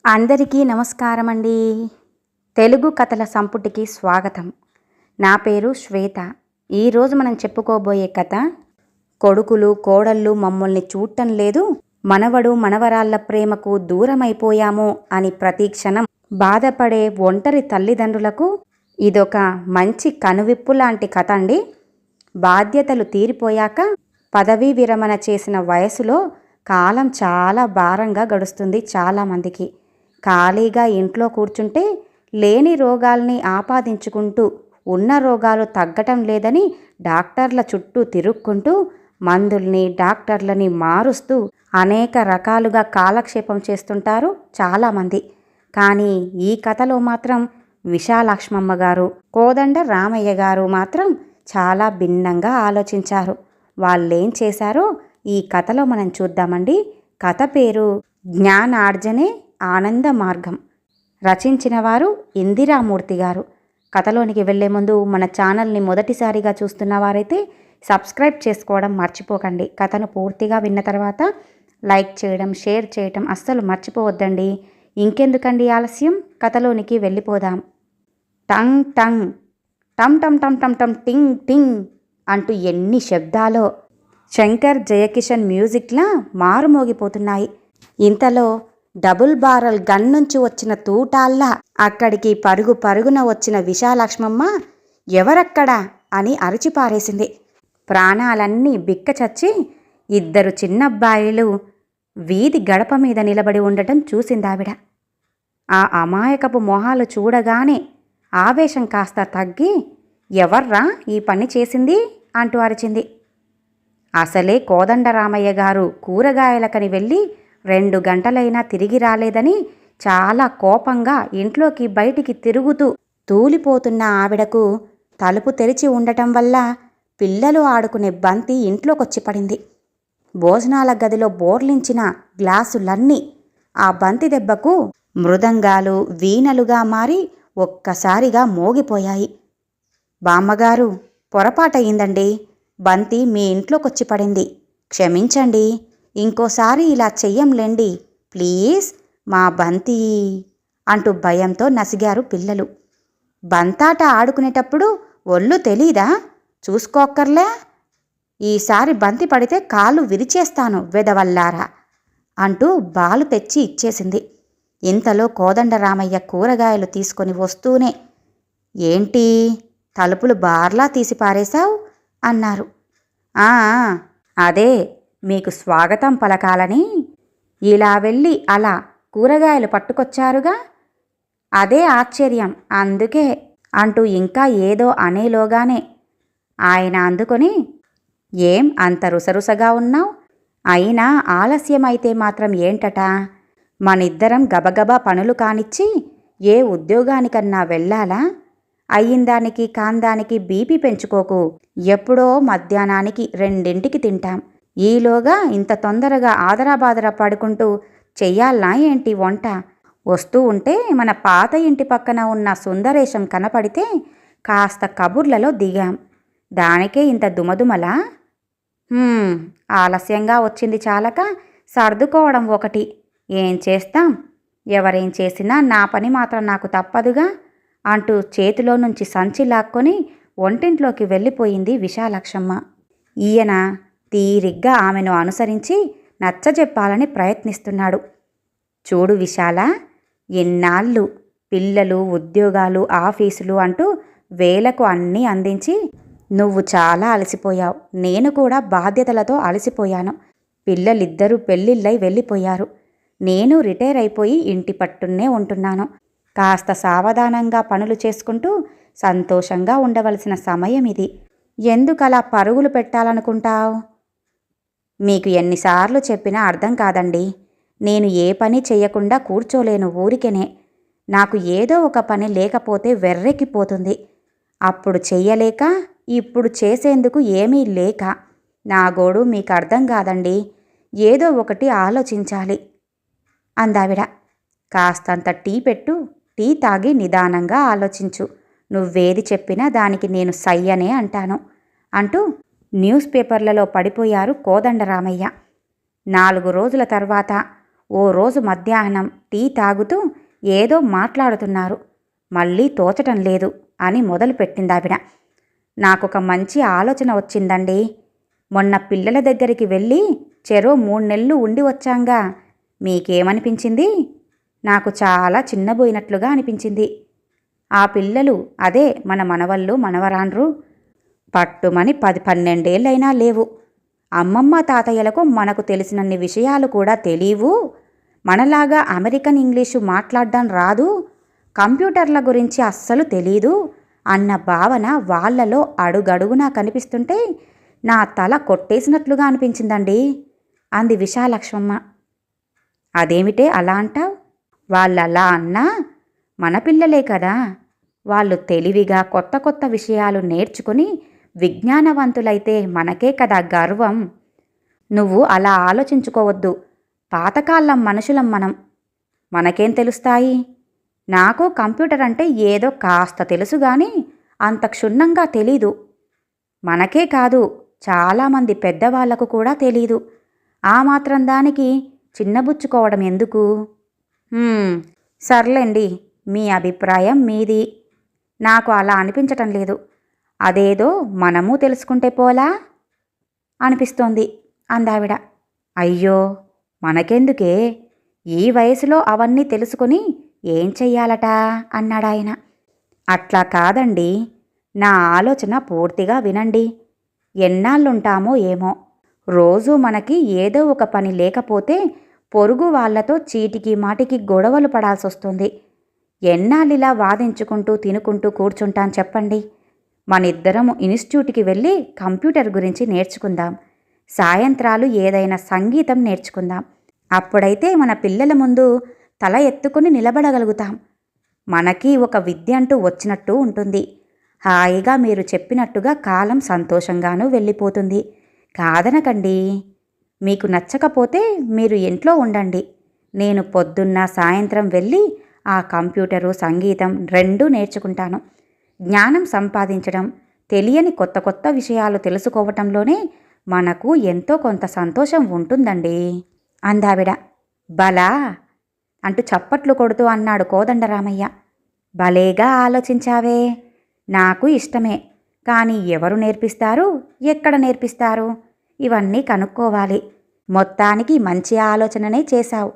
అందరికీ నమస్కారం అండి. తెలుగు కథల సంపుటికి స్వాగతం. నా పేరు శ్వేత. ఈరోజు మనం చెప్పుకోబోయే కథ కొడుకులు కోడళ్ళు మమ్మల్ని చూడటం లేదు, మనవడు మనవరాళ్ల ప్రేమకు దూరమైపోయాము అని ప్రతి క్షణం బాధపడే ఒంటరి తల్లిదండ్రులకు ఇదొక మంచి కనువిప్పు లాంటి కథ అండి. బాధ్యతలు తీరిపోయాక పదవీ విరమణ చేసిన వయసులో కాలం చాలా భారంగా గడుస్తుంది చాలామందికి. ఖాళీగా ఇంట్లో కూర్చుంటే లేని రోగాల్ని ఆపాదించుకుంటూ ఉన్న రోగాలు తగ్గటం లేదని డాక్టర్ల చుట్టూ తిరుక్కుంటూ మందుల్ని డాక్టర్లని మారుస్తూ అనేక రకాలుగా కాలక్షేపం చేస్తుంటారు చాలామంది. కానీ ఈ కథలో మాత్రం విశాలాక్ష్మమ్మ గారు, కోదండ రామయ్య గారు మాత్రం చాలా భిన్నంగా ఆలోచించారు. వాళ్ళేం చేశారో ఈ కథలో మనం చూద్దామండి. కథ పేరు జ్ఞానార్జనే ఆనంద మార్గం. రచించిన వారు ఇందిరామూర్తి గారు. కథలోనికి వెళ్లే ముందు మన ఛానల్ని మొదటిసారిగా చూస్తున్న వారైతే సబ్స్క్రైబ్ చేసుకోవడం మర్చిపోకండి. కథను పూర్తిగా విన్న తర్వాత లైక్ చేయడం, షేర్ చేయడం అస్సలు మర్చిపోవద్దండి. ఇంకెందుకండి ఆలస్యం, కథలోనికి వెళ్ళిపోదాం. టంగ్ టంగ్, టమ్ టమ్ టమ్ టమ్ టమ్, టింగ్ టింగ్ అంటూ ఎన్ని శబ్దాలో శంకర్ జయకిషన్ మ్యూజిక్లా మారుమోగిపోతున్నాయి. ఇంతలో డబుల్ బారల్ గన్ నుంచి వచ్చిన తూటాల్లా అక్కడికి పరుగు పరుగున వచ్చిన విశాలాక్ష్మమ్మ ఎవరక్కడా అని అరిచిపారేసింది. ప్రాణాలన్నీ బిక్కచచ్చి ఇద్దరు చిన్నబ్బాయిలు వీధి గడప మీద నిలబడి ఉండటం చూసిందావిడ. ఆ అమాయకపు మొహాలు చూడగానే ఆవేశం కాస్త తగ్గి, ఎవర్రా ఈ పని చేసింది అంటూ అరిచింది. అసలే కోదండరామయ్య గారు కూరగాయలకని వెళ్ళి 2 గంటలైనా తిరిగి రాలేదని చాలా కోపంగా ఇంట్లోకి బయటికి తిరుగుతూ తూలిపోతున్న ఆవిడకు తలుపు తెరిచి ఉండటం వల్ల పిల్లలు ఆడుకునే బంతి ఇంట్లోకొచ్చి పడింది. భోజనాల గదిలో బోర్లించిన గ్లాసులన్నీ ఆ బంతి దెబ్బకు మృదంగాలు, వీణలుగా మారి ఒక్కసారిగా మోగిపోయాయి. బామ్మగారు, పొరపాటయిందండి. బంతి మీ ఇంట్లోకొచ్చి పడింది. క్షమించండి. ఇంకోసారి ఇలా చెయ్యంలేండి ప్లీజ్, మా బంతి అంటూ భయంతో నసిగారు పిల్లలు. బంతాట ఆడుకునేటప్పుడు ఒళ్ళు తెలీదా? చూసుకోక్కర్లే. ఈసారి బంతి పడితే కాళ్ళు విరిచేస్తాను వెదవల్లారా అంటూ బాలు తెచ్చి ఇచ్చేసింది. ఇంతలో కోదండరామయ్య కూరగాయలు తీసుకొని వస్తూనే, ఏంటి తలుపులు బార్లా తీసి పారేశావు అన్నారు. అదే మీకు స్వాగతం పలకాలని ఇలా వెళ్ళి అలా కూరగాయలు పట్టుకొచ్చారుగా, అదే ఆశ్చర్యం, అందుకే అంటూ ఇంకా ఏదో అనేలోగానే ఆయన అందుకొని, ఏం అంత రుసరుసగా ఉన్నావు? అయినా ఆలస్యమైతే మాత్రం ఏంటట? మనిద్దరం గబగబా పనులు కానిచ్చి ఏ ఉద్యోగానికన్నా వెళ్ళాలా? అయ్యిందానికి కాందానికి బీపీ పెంచుకోకు. ఎప్పుడో మధ్యాహ్నానికి 2ంటికి తింటాం. ఈలోగా ఇంత తొందరగా ఆదరాబాదరా పడుకుంటూ చెయ్యాలనా ఏంటి వంట? వస్తూ ఉంటే మన పాత ఇంటి పక్కన ఉన్న సుందరేశం కనపడితే కాస్త కబుర్లలో దిగాం. దానికే ఇంత దుమదుమలా? ఆలస్యంగా వచ్చింది చాలక సర్దుకోవడం ఒకటి. ఏం చేస్తాం, ఎవరేం చేసినా నా పని మాత్రం నాకు తప్పదుగా అంటూ చేతిలో నుంచి సంచి లాక్కొని వంటింట్లోకి వెళ్ళిపోయింది విశాలాక్షమ్మ. ఈయన తీరిగ్గా ఆమెను అనుసరించి నచ్చజెప్పాలని ప్రయత్నిస్తున్నాడు. చూడు విశాల, ఎన్నాళ్ళు పిల్లలు, ఉద్యోగాలు, ఆఫీసులు అంటూ వేలకు అన్నీ అందించి నువ్వు చాలా అలసిపోయావు. నేను కూడా బాధ్యతలతో అలసిపోయాను. పిల్లలిద్దరూ పెళ్ళిళ్ళై వెళ్ళిపోయారు. నేను రిటైర్ అయిపోయి ఇంటి పట్టున్నే ఉంటున్నాను. కాస్త సావధానంగా పనులు చేసుకుంటూ సంతోషంగా ఉండవలసిన సమయం ఇది. ఎందుకలా పరుగులు పెట్టాలనుకుంటావు? మీకు ఎన్నిసార్లు చెప్పినా అర్థం కాదండి. నేను ఏ పని చెయ్యకుండా కూర్చోలేను ఊరికెనే. నాకు ఏదో ఒక పని లేకపోతే వెర్రెక్కిపోతుంది. అప్పుడు చెయ్యలేక, ఇప్పుడు చేసేందుకు ఏమీ లేక. నా గోడు మీకు అర్థం కాదండి. ఏదో ఒకటి ఆలోచించాలి అందావిడ. కాస్తంత టీ పెట్టు, టీ తాగి నిదానంగా ఆలోచించు. నువ్వేది చెప్పినా దానికి నేను సయ్యనే అంటాను అంటూ న్యూస్ పేపర్లలో పడిపోయారు కోదండరామయ్య. 4 రోజుల తర్వాత ఓ రోజు మధ్యాహ్నం టీ తాగుతూ ఏదో మాట్లాడుతున్నారు. మళ్ళీ తోచటం లేదు అని మొదలుపెట్టిందావిడ. నాకొక మంచి ఆలోచన వచ్చిందండి. మొన్న పిల్లల దగ్గరికి వెళ్ళి చెరో 3 నెలలు ఉండి వచ్చాంగా. మీకేమనిపించింది? నాకు చాలా చిన్నబోయినట్లుగా అనిపించింది. ఆ పిల్లలు, అదే మన మనవళ్ళు మనవరాండ్రు, పట్టుమని 10-12 లేవు. అమ్మమ్మ తాతయ్యలకు మనకు తెలిసినన్ని విషయాలు కూడా తెలీవు. మనలాగా అమెరికన్ ఇంగ్లీషు మాట్లాడడం రాదు, కంప్యూటర్ల గురించి అస్సలు తెలీదు అన్న భావన వాళ్లలో అడుగడుగునా కనిపిస్తుంటే నా తల కొట్టేసినట్లుగా అనిపించిందండి అంది విశాలక్ష్మమ్మ. అదేమిటే అలా అంటావ్? వాళ్ళలా అన్నా మన పిల్లలే కదా. వాళ్ళు తెలివిగా కొత్త కొత్త విషయాలు నేర్చుకుని విజ్ఞానవంతులైతే మనకే కదా గర్వం. నువ్వు అలా ఆలోచించుకోవద్దు. పాతకాలం మనుషులం మనం. మనకేం తెలుస్తాయి? నాకు కంప్యూటర్ అంటే ఏదో కాస్త తెలుసు గాని అంత క్షుణ్ణంగా తెలీదు. మనకే కాదు, చాలామంది పెద్దవాళ్లకు కూడా తెలీదు. ఆ మాత్రం దానికి చిన్నబుచ్చుకోవడం ఎందుకు? సర్లేండి, మీ అభిప్రాయం మీది. నాకు అలా అనిపించటం లేదు. అదేదో మనము తెలుసుకుంటే పోలా అనిపిస్తోంది అందావిడ. అయ్యో, మనకెందుకే? ఈ వయసులో అవన్నీ తెలుసుకుని ఏం చెయ్యాలట అన్నాడాయన. అట్లా కాదండి, నా ఆలోచన పూర్తిగా వినండి. ఎన్నాళ్ళుంటామో ఏమో, రోజూ మనకి ఏదో ఒక పని లేకపోతే పొరుగు వాళ్లతో చీటికి మాటికి గొడవలు పడాల్సొస్తుంది. ఎన్నాళ్ళిలా వాదించుకుంటూ తినుకుంటూ కూర్చుంటాం చెప్పండి? మనిద్దరం ఇన్స్టిట్యూట్కి వెళ్ళి కంప్యూటర్ గురించి నేర్చుకుందాం. సాయంత్రాలు ఏదైనా సంగీతం నేర్చుకుందాం. అప్పుడైతే మన పిల్లల ముందు తల ఎత్తుకుని నిలబడగలుగుతాం. మనకి ఒక విద్య అంటూ వచ్చినట్టు ఉంటుంది. హాయిగా మీరు చెప్పినట్టుగా కాలం సంతోషంగానూ వెళ్ళిపోతుంది. కాదనకండి. మీకు నచ్చకపోతే మీరు ఇంట్లో ఉండండి. నేను పొద్దున్న సాయంత్రం వెళ్ళి ఆ కంప్యూటరు సంగీతం 2 నేర్చుకుంటాను. జ్ఞానం సంపాదించడం, తెలియని కొత్త కొత్త విషయాలు తెలుసుకోవటంలోనే మనకు ఎంతో కొంత సంతోషం ఉంటుందండి అందావిడ. బలా అంటూ చప్పట్లు కొడుతూ అన్నాడు కోదండరామయ్య. భలేగా ఆలోచించావే. నాకు ఇష్టమే. కానీ ఎవరు నేర్పిస్తారు, ఎక్కడ నేర్పిస్తారు, ఇవన్నీ కనుక్కోవాలి. మొత్తానికి మంచి ఆలోచననే చేశావు.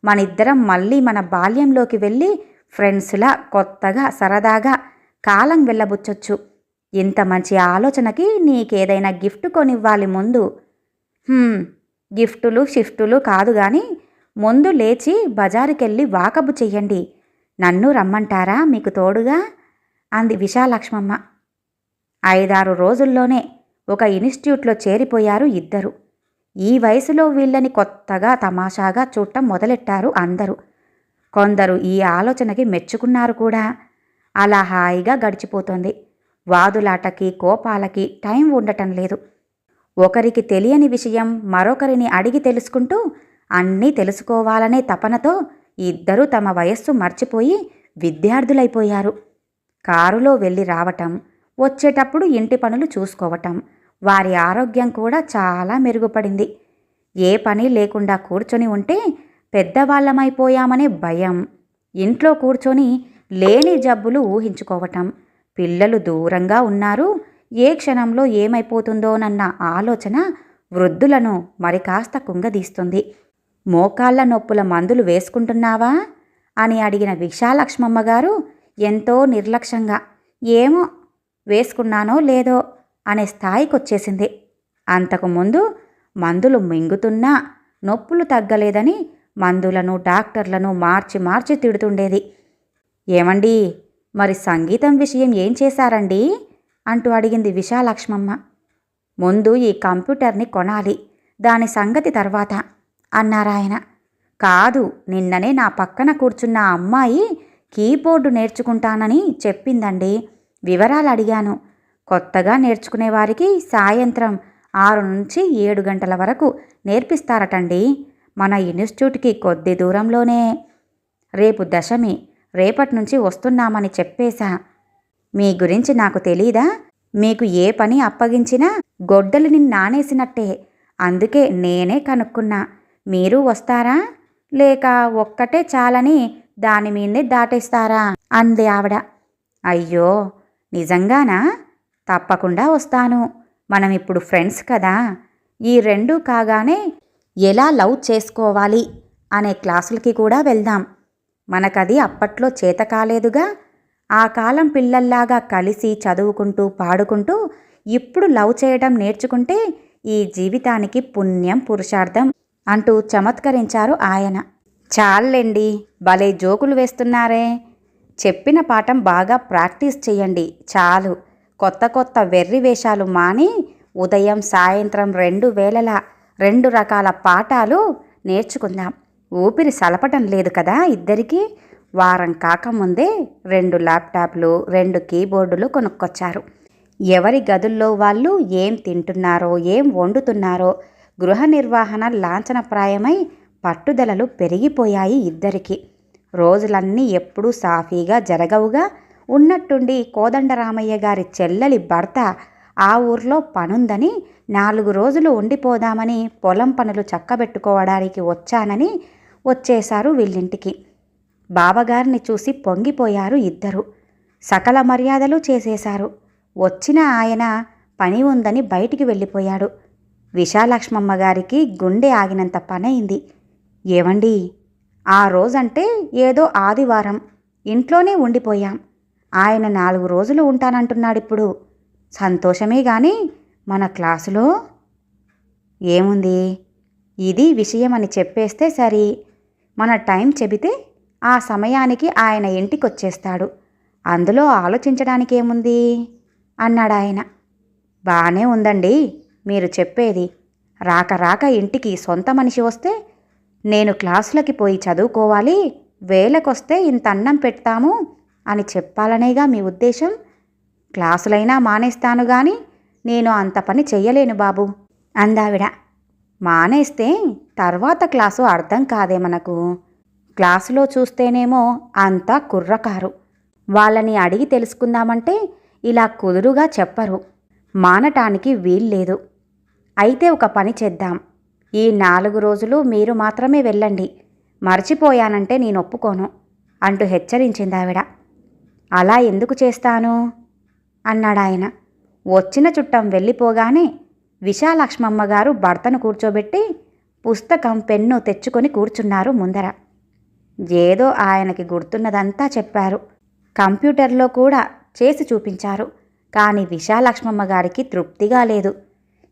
మనిద్దరం మళ్ళీ మన బాల్యంలోకి వెళ్ళి ఫ్రెండ్స్లా కొత్తగా సరదాగా కాలం వెళ్ళబుచ్చొచ్చు. ఇంత మంచి ఆలోచనకి నీకేదైనా గిఫ్ట్ కొనివ్వాలి ముందు. గిఫ్టులు షిఫ్టులు కాదు గాని ముందు లేచి బజారుకెళ్ళి వాకబు చెయ్యండి. నన్ను రమ్మంటారా మీకు తోడుగా అంది విశాలక్ష్మమ్మ. 5-6 రోజుల్లోనే ఒక ఇన్స్టిట్యూట్లో చేరిపోయారు ఇద్దరు. ఈ వయసులో వీళ్ళని కొత్తగా తమాషాగా చూడటం మొదలెట్టారు అందరూ. కొందరు ఈ ఆలోచనకి మెచ్చుకున్నారు కూడా. అలా హాయిగా గడిచిపోతోంది. వాదులాటకి కోపాలకి టైం ఉండటం లేదు. ఒకరికి తెలియని విషయం మరొకరిని అడిగి తెలుసుకుంటూ అన్నీ తెలుసుకోవాలనే తపనతో ఇద్దరూ తమ వయస్సు మర్చిపోయి విద్యార్థులైపోయారు. కారులో వెళ్ళి రావటం, వచ్చేటప్పుడు ఇంటి పనులు చూసుకోవటం, వారి ఆరోగ్యం కూడా చాలా మెరుగుపడింది. ఏ పని లేకుండా కూర్చొని ఉంటే పెద్దవాళ్లమైపోయామనే భయం, ఇంట్లో కూర్చొని లేని జబ్బులు ఊహించుకోవటం, పిల్లలు దూరంగా ఉన్నారు, ఏ క్షణంలో ఏమైపోతుందోనన్న ఆలోచన వృద్ధులను మరి కాస్త కుంగదీస్తుంది. మోకాళ్ల నొప్పుల మందులు వేసుకుంటున్నావా అని అడిగిన విశాలక్ష్మమ్మగారు ఎంతో నిర్లక్ష్యంగా ఏమో వేసుకున్నానో లేదో అనే స్థాయికొచ్చేసింది. అంతకుముందు మందులు మింగుతున్నా నొప్పులు తగ్గలేదని మందులను డాక్టర్లను మార్చి మార్చి తిడుతుండేది. ఏమండి, మరి సంగీతం విషయం ఏం చేశారండి అంటూ అడిగింది విశాలక్ష్మమ్మ. ముందు ఈ కంప్యూటర్ని కొనాలి, దాని సంగతి తర్వాత అన్నారాయన. కాదు, నిన్ననే నా పక్కన కూర్చున్న అమ్మాయి కీబోర్డు నేర్చుకుంటానని చెప్పిందండి. వివరాలు అడిగాను. కొత్తగా నేర్చుకునేవారికి సాయంత్రం 6 నుంచి 7 గంటల వరకు నేర్పిస్తారటండి. మన ఇన్స్టిట్యూట్కి కొద్ది దూరంలోనే. రేపు దశమి, రేపటి నుంచి వస్తున్నామని చెప్పేశా. మీ గురించి నాకు తెలీదా? మీకు ఏ పని అప్పగించినా గొడ్డలిని నానేసినట్టే. అందుకే నేనే కనుక్కున్నా. మీరు వస్తారా? లేక ఒక్కటే చాలని దాని మీదే దాటేస్తారా అంది ఆవిడ. అయ్యో, నిజంగానా? తప్పకుండా వస్తాను. మనం ఇప్పుడు ఫ్రెండ్స్ కదా. ఈ రెండూ కాగానే ఎలా లవ్ చేసుకోవాలి అనే క్లాసులకి కూడా వెళ్దాం. మనకది అప్పట్లో చేత కాలేదుగా. ఆ కాలం పిల్లల్లాగా కలిసి చదువుకుంటూ పాడుకుంటూ ఇప్పుడు లవ్ చేయడం నేర్చుకుంటే ఈ జీవితానికి పుణ్యం పురుషార్థం అంటూ చమత్కరించారు ఆయన. చాలండి, భలే జోకులు వేస్తున్నారే. చెప్పిన పాఠం బాగా ప్రాక్టీస్ చెయ్యండి చాలు. కొత్త కొత్త వెర్రి వేషాలు మాని ఉదయం సాయంత్రం 2 వేళలా 2 రకాల పాఠాలు నేర్చుకుందాం. ఊపిరి సలపటం లేదు కదా ఇద్దరికీ. వారం కాకముందే 2 ల్యాప్టాప్లు 2 కీబోర్డులు కొనుక్కొచ్చారు. ఎవరి గదుల్లో వాళ్ళు ఏం తింటున్నారో ఏం వండుతున్నారో గృహ నిర్వహణ లాంఛనప్రాయమై పట్టుదలలు పెరిగిపోయాయి ఇద్దరికి. రోజులన్నీ ఎప్పుడూ సాఫీగా జరగవుగా. ఉన్నట్టుండి కోదండరామయ్య గారి చెల్లెలి భర్త ఆ ఊర్లో పనుందని 4 రోజులు ఉండిపోదామని పొలం పనులు చక్కబెట్టుకోవడానికి వచ్చానని వచ్చేశారు వీళ్ళింటికి. బావగారిని చూసి పొంగిపోయారు ఇద్దరు. సకల మర్యాదలు చేసేశారు. వచ్చిన ఆయన పని ఉందని బయటికి వెళ్ళిపోయాడు. విశాలక్ష్మమ్మ గారికి గుండె ఆగినంత పనైంది. ఏవండి, ఆ రోజంటే ఏదో ఆదివారం ఇంట్లోనే ఉండిపోయాం. ఆయన 4 రోజులు ఉంటానంటున్నాడిప్పుడు. సంతోషమే గాని మన క్లాసులో ఏముంది? ఇది విషయమని చెప్పేస్తే సరి. మన టైం చెబితే ఆ సమయానికి ఆయన ఇంటికొచ్చేస్తాడు. అందులో ఆలోచించడానికేముంది అన్నాడాయన. బానే ఉందండి మీరు చెప్పేది. రాక రాక ఇంటికి సొంత మనిషి వస్తే నేను క్లాసులకి పోయి చదువుకోవాలి, వేళకొస్తే ఇంత అన్నం పెడతాము అని చెప్పాలనేగా మీ ఉద్దేశం? క్లాసులైనా మానేస్తాను గాని నేను అంత పని చెయ్యలేను బాబు అందావిడ. మానేస్తే తర్వాత క్లాసు అర్థం కాదే మనకు. క్లాసులో చూస్తేనేమో అంతా కుర్రకారు. వాళ్ళని అడిగి తెలుసుకుందామంటే ఇలా కుదురుగా చెప్పరు. మానటానికి వీల్లేదు. అయితే ఒక పని చేద్దాం. ఈ 4 రోజులు మీరు మాత్రమే వెళ్ళండి. మర్చిపోయానంటే నేను ఒప్పుకోను అంటూ హెచ్చరించిందావిడ. అలా ఎందుకు చేస్తాను అన్నాడాయన. వచ్చిన చుట్టం వెళ్ళిపోగానే విశాలక్ష్మమ్మ గారు భర్తను కూర్చోబెట్టి పుస్తకం పెన్ను తెచ్చుకొని కూర్చున్నారు ముందర. ఏదో ఆయనకి గుర్తున్నదంతా చెప్పారు. కంప్యూటర్లో కూడా చేసి చూపించారు. కానీ విశాలక్ష్మమ్మ గారికి తృప్తిగా లేదు.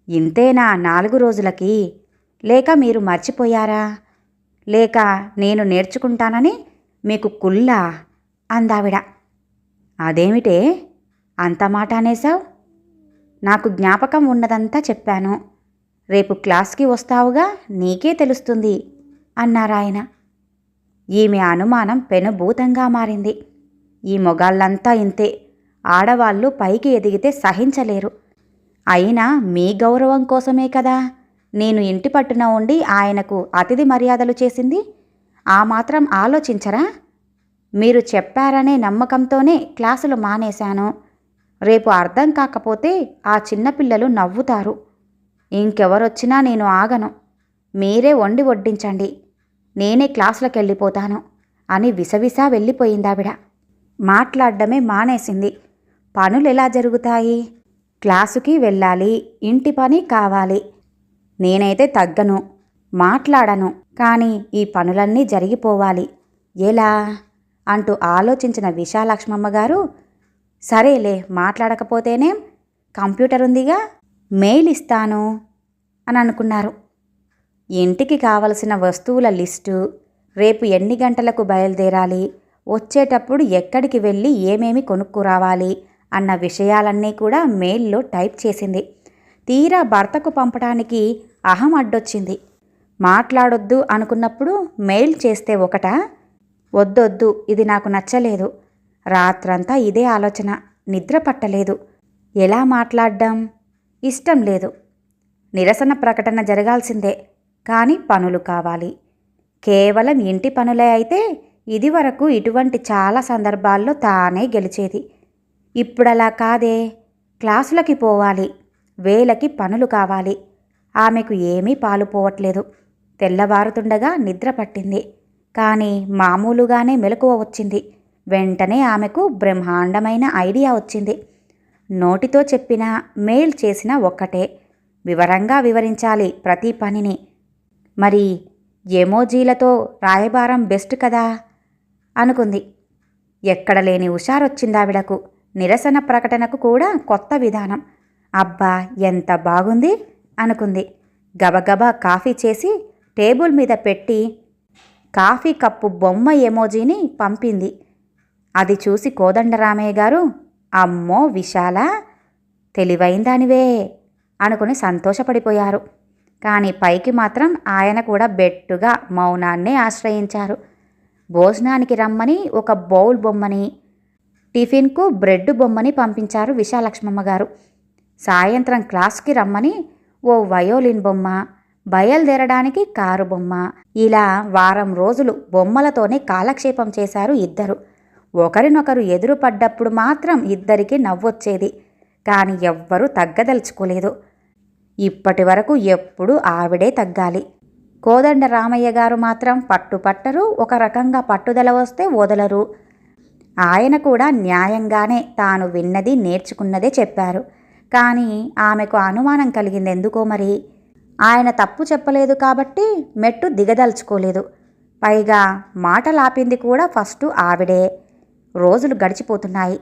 ఇంతేనా 4 రోజులకి? లేక మీరు మర్చిపోయారా? లేక నేను నేర్చుకుంటానని మీకు కుల్లా అందావిడ. అదేమిటే అంత మాట అనేశావు? నాకు జ్ఞాపకం ఉన్నదంతా చెప్పాను. రేపు క్లాస్కి వస్తావుగా, నీకే తెలుస్తుంది అన్నారాయన. ఈమె అనుమానం పెనుభూతంగా మారింది. ఈ మొగాళ్ళంతా ఇంతే. ఆడవాళ్ళు పైకి ఎదిగితే సహించలేరు. అయినా మీ గౌరవం కోసమే కదా నేను ఇంటి పట్టున ఉండి ఆయనకు అతిథి మర్యాదలు చేసింది. ఆ మాత్రం ఆలోచించరా? మీరు చెప్పారనే నమ్మకంతోనే క్లాసులు మానేశాను. రేపు అర్థం కాకపోతే ఆ చిన్నపిల్లలు నవ్వుతారు. ఇంకెవరొచ్చినా నేను ఆగను. మీరే వండి వడ్డించండి, నేనే క్లాసులకెళ్ళిపోతాను అని విసవిసా వెళ్ళిపోయిందావిడ. మాట్లాడడమే మానేసింది. పనులెలా జరుగుతాయి? క్లాసుకి వెళ్ళాలి, ఇంటి పని కావాలి. నేనైతే తగ్గను, మాట్లాడను. కానీ ఈ పనులన్నీ జరిగిపోవాలి. ఎలా అంటూ ఆలోచించిన విశాలక్ష్మమ్మ గారు, సరేలే మాట్లాడకపోతేనేం, కంప్యూటర్ ఉందిగా, మెయిల్ ఇస్తాను అని అనుకున్నారు. ఇంటికి కావలసిన వస్తువుల లిస్టు, రేపు ఎన్ని గంటలకు బయలుదేరాలి, వచ్చేటప్పుడు ఎక్కడికి వెళ్ళి ఏమేమి కొనుక్కురావాలి అన్న విషయాలన్నీ కూడా మెయిల్లో టైప్ చేసింది. తీరా భర్తకు పంపడానికి అహం అడ్డొచ్చింది. మాట్లాడొద్దు అనుకున్నప్పుడు మెయిల్ చేస్తే ఒకటా? వద్దొద్దు, ఇది నాకు నచ్చలేదు. రాత్రంతా ఇదే ఆలోచన, నిద్ర పట్టలేదు. ఎలా మాట్లాడ్డం? ఇష్టం లేదు. నిరసన ప్రకటన జరగాల్సిందే, కానీ పనులు కావాలి. కేవలం ఇంటి పనులే అయితే ఇదివరకు ఇటువంటి చాలా సందర్భాల్లో తానే గెలిచేది. ఇప్పుడలా కాదే. క్లాసులకి పోవాలి, వేళకి పనులు కావాలి. ఆమెకు ఏమీ పాలుపోవట్లేదు. తెల్లవారుతుండగా నిద్ర పట్టింది. కానీ మామూలుగానే మెలకువ వచ్చింది. వెంటనే ఆమెకు బ్రహ్మాండమైన ఐడియా వచ్చింది. నోటితో చెప్పినా మెయిల్ చేసినా ఒక్కటే, వివరంగా వివరించాలి ప్రతి పనిని. మరి ఎమోజీలతో రాయబారం బెస్ట్ కదా అనుకుంది. ఎక్కడ లేని హుషారొచ్చిందావిడకు. నిరసన ప్రకటనకు కూడా కొత్త విధానం. అబ్బా ఎంత బాగుంది అనుకుంది. గబగబా కాఫీ చేసి టేబుల్ మీద పెట్టి కాఫీ కప్పు బొమ్మ ఎమోజీని పంపింది. అది చూసి కోదండరామయ్య గారు, అమ్మో విశాల, తెలివైందానివే అనుకుని సంతోషపడిపోయారు. కానీ పైకి మాత్రం ఆయన కూడా బెట్టుగా మౌనాన్నే ఆశ్రయించారు. భోజనానికి రమ్మని ఒక బౌల్ బొమ్మని, టిఫిన్కు బ్రెడ్ బొమ్మని పంపించారు విశాలక్ష్మమ్మ గారు. సాయంత్రం క్లాస్కి రమ్మని ఓ వయోలిన్ బొమ్మ, బయలుదేరడానికి కారు బొమ్మ, ఇలా వారం రోజులు బొమ్మలతోనే కాలక్షేపం చేశారు ఇద్దరు. ఒకరినొకరు ఎదురుపడ్డప్పుడు మాత్రం ఇద్దరికీ నవ్వొచ్చేది. కానీ ఎవ్వరూ తగ్గదలుచుకోలేదు. ఇప్పటి వరకు ఎప్పుడూ ఆవిడే తగ్గాలి. కోదండ రామయ్య గారు మాత్రం పట్టుపట్టరు, ఒక రకంగా పట్టుదల వస్తే వదలరు. ఆయన కూడా న్యాయంగానే తాను విన్నది నేర్చుకున్నదే చెప్పారు. కానీ ఆమెకు అనుమానం కలిగింది ఎందుకో మరి. ఆయన తప్పు చెప్పలేదు కాబట్టి మెట్టు దిగదలుచుకోలేదు. పైగా మాటలాపింది కూడా ఫస్టు ఆవిడే. రోజులు గడిచిపోతున్నాయి.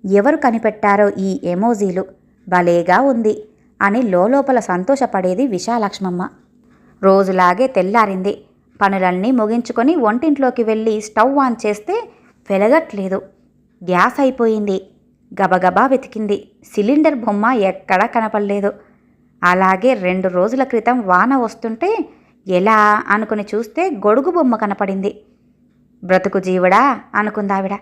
ఎవరు కనిపెట్టారో ఈ ఎమోజీలు, భలేగా ఉంది అని లోపల సంతోషపడేది విశాలక్ష్మమ్మ. రోజులాగే తెల్లారింది. పనులన్నీ ముగించుకొని వంటింట్లోకి వెళ్ళి స్టవ్ ఆన్ చేస్తే వెలగట్లేదు. గ్యాస్ అయిపోయింది. గబగబా వెతికింది. సిలిండర్ బొమ్మ ఎక్కడా కనపడలేదు. అలాగే 2 రోజుల క్రితం వాన వస్తుంటే ఎలా అనుకుని చూస్తే గొడుగు బొమ్మ కనపడింది. బ్రతుకు జీవుడా అనుకుందావిడ.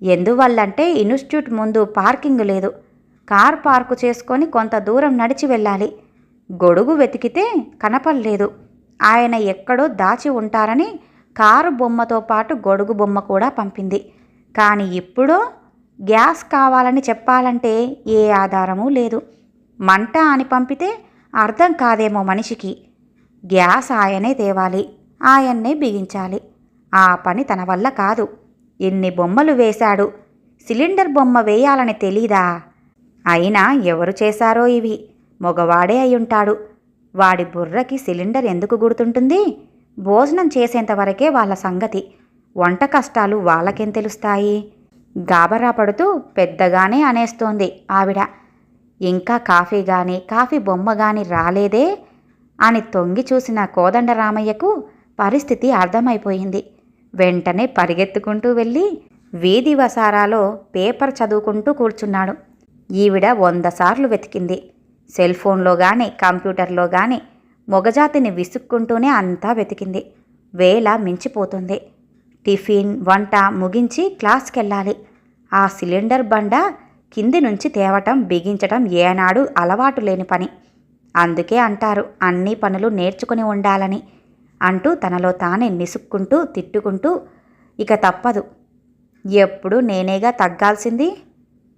ఎందువల్లంటే ఇన్స్టిట్యూట్ ముందు పార్కింగ్ లేదు. కార్ పార్కు చేసుకొని కొంత దూరం నడిచి వెళ్ళాలి. గొడుగు వెతికితే కనపడలేదు. ఆయన ఎక్కడో దాచి ఉంటారని కారు బొమ్మతో పాటు గొడుగు బొమ్మ కూడా పంపింది. కానీ ఇప్పుడో గ్యాస్ కావాలని చెప్పాలంటే ఏ ఆధారమూ లేదు. మంట అని పంపితే అర్థం కాదేమో మనిషికి. గ్యాస్ ఆయనే తేవాలి, ఆయన్నే బిగించాలి. ఆ పని తన వల్ల కాదు. ఎన్ని బొమ్మలు వేశాడు. సిలిండర్ బొమ్మ వేయాలని తెలీదా? అయినా ఎవరు చేశారో ఇవి? మగవాడే అయ్యుంటాడు. వాడి బుర్రకి సిలిండర్ ఎందుకు గుర్తుంటుంది? భోజనం చేసేంతవరకే వాళ్ళ సంగతి. వంట కష్టాలు వాళ్ళకేం తెలుస్తాయి? గాబరా పడుతూ పెద్దగానే అనేస్తోంది ఆవిడ. ఇంకా కాఫీ గాని కాఫీ బొమ్మ గాని రాలేదే అని తొంగి చూసిన కోదండరామయ్యకు పరిస్థితి అర్థమైపోయింది. వెంటనే పరిగెత్తుకుంటూ వెళ్ళి వీధి వసారాలో పేపర్ చదువుకుంటూ కూర్చున్నాడు. ఈవిడ 100 సార్లు వెతికింది. సెల్ ఫోన్లో గాని కంప్యూటర్లో గాని మొగజాతిని విసుక్కుంటూనే అంతా వెతికింది. వేళ మించిపోతుంది. టిఫిన్ వంట ముగించి క్లాస్కెళ్ళాలి. ఆ సిలిండర్ బండ కింది నుంచి తేవటం బిగించటం ఏనాడు అలవాటు లేని పని. అందుకే అంటారు అన్ని పనులు నేర్చుకుని ఉండాలని అంటూ తనలో తానే నిసుక్కుంటూ తిట్టుకుంటూ, ఇక తప్పదు, ఎప్పుడు నేనేగా తగ్గాల్సింది.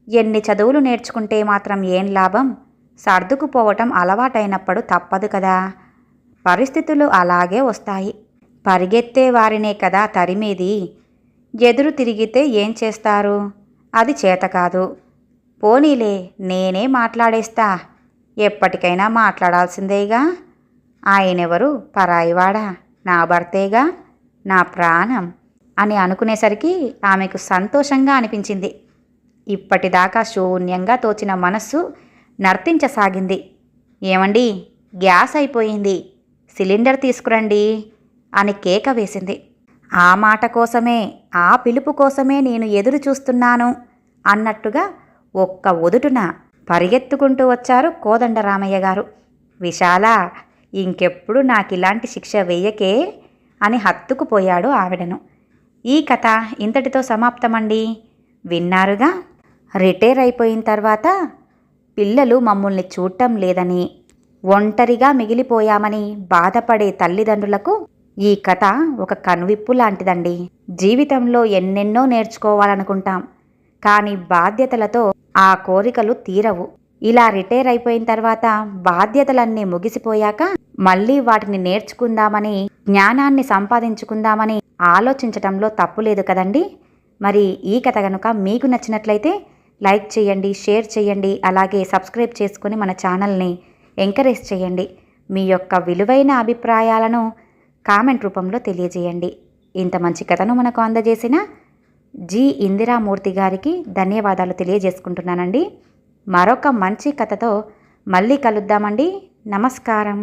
ఎన్ని చదువులు నేర్చుకుంటే మాత్రం ఏం లాభం? సర్దుకుపోవటం అలవాటైనప్పుడు తప్పదు కదా. పరిస్థితులు అలాగే వస్తాయి. పరిగెత్తే వారినే కదా తరిమేది. ఎదురు తిరిగితే ఏం చేస్తారు? అది చేత కాదు. పోనీలే, నేనే మాట్లాడేస్తా. ఎప్పటికైనా మాట్లాడాల్సిందేగా. ఆయనెవరు? పరాయివాడా? నా భర్తేగా, నా ప్రాణం అని అనుకునేసరికి ఆమెకు సంతోషంగా అనిపించింది. ఇప్పటిదాకా శూన్యంగా తోచిన మనస్సు నర్తించసాగింది. ఏమండి, గ్యాస్ అయిపోయింది, సిలిండర్ తీసుకురండి అని కేక వేసింది. ఆ మాట కోసమే, ఆ పిలుపు కోసమే నేను ఎదురు చూస్తున్నాను అన్నట్టుగా ఒక్క ఒదుటున పరిగెత్తుకుంటూ వచ్చారు కోదండరామయ్య గారు. విశాల, ఇంకెప్పుడు నాకిలాంటి శిక్ష వెయ్యకే అని హత్తుకుపోయాడు ఆవిడను. ఈ కథ ఇంతటితో సమాప్తమండి. విన్నారుగా. రిటైర్ అయిపోయిన తర్వాత పిల్లలు మమ్మల్ని చూడటం లేదని, ఒంటరిగా మిగిలిపోయామని బాధపడే తల్లిదండ్రులకు ఈ కథ ఒక కనువిప్పు లాంటిదండి. జీవితంలో ఎన్నెన్నో నేర్చుకోవాలనుకుంటాం, కానీ బాధ్యతలతో ఆ కోరికలు తీరవు. ఇలా రిటైర్ అయిపోయిన తర్వాత బాధ్యతలన్నీ ముగిసిపోయాక మళ్ళీ వాటిని నేర్చుకుందామని, జ్ఞానాన్ని సంపాదించుకుందామని ఆలోచించటంలో తప్పు లేదు కదండి. మరి ఈ కథ కనుక మీకు నచ్చినట్లయితే లైక్ చేయండి, షేర్ చేయండి, అలాగే సబ్స్క్రైబ్ చేసుకొని మన ఛానల్ని ఎంకరేజ్ చేయండి. మీ యొక్క విలువైన అభిప్రాయాలను కామెంట్ రూపంలో తెలియజేయండి. ఇంత మంచి కథను మనకు అందజేసిన జి ఇందిరామూర్తి గారికి ధన్యవాదాలు తెలియజేసుకుంటున్నానండి. మరొక మంచి కథతో మళ్ళీ కలుద్దామండి. నమస్కారం.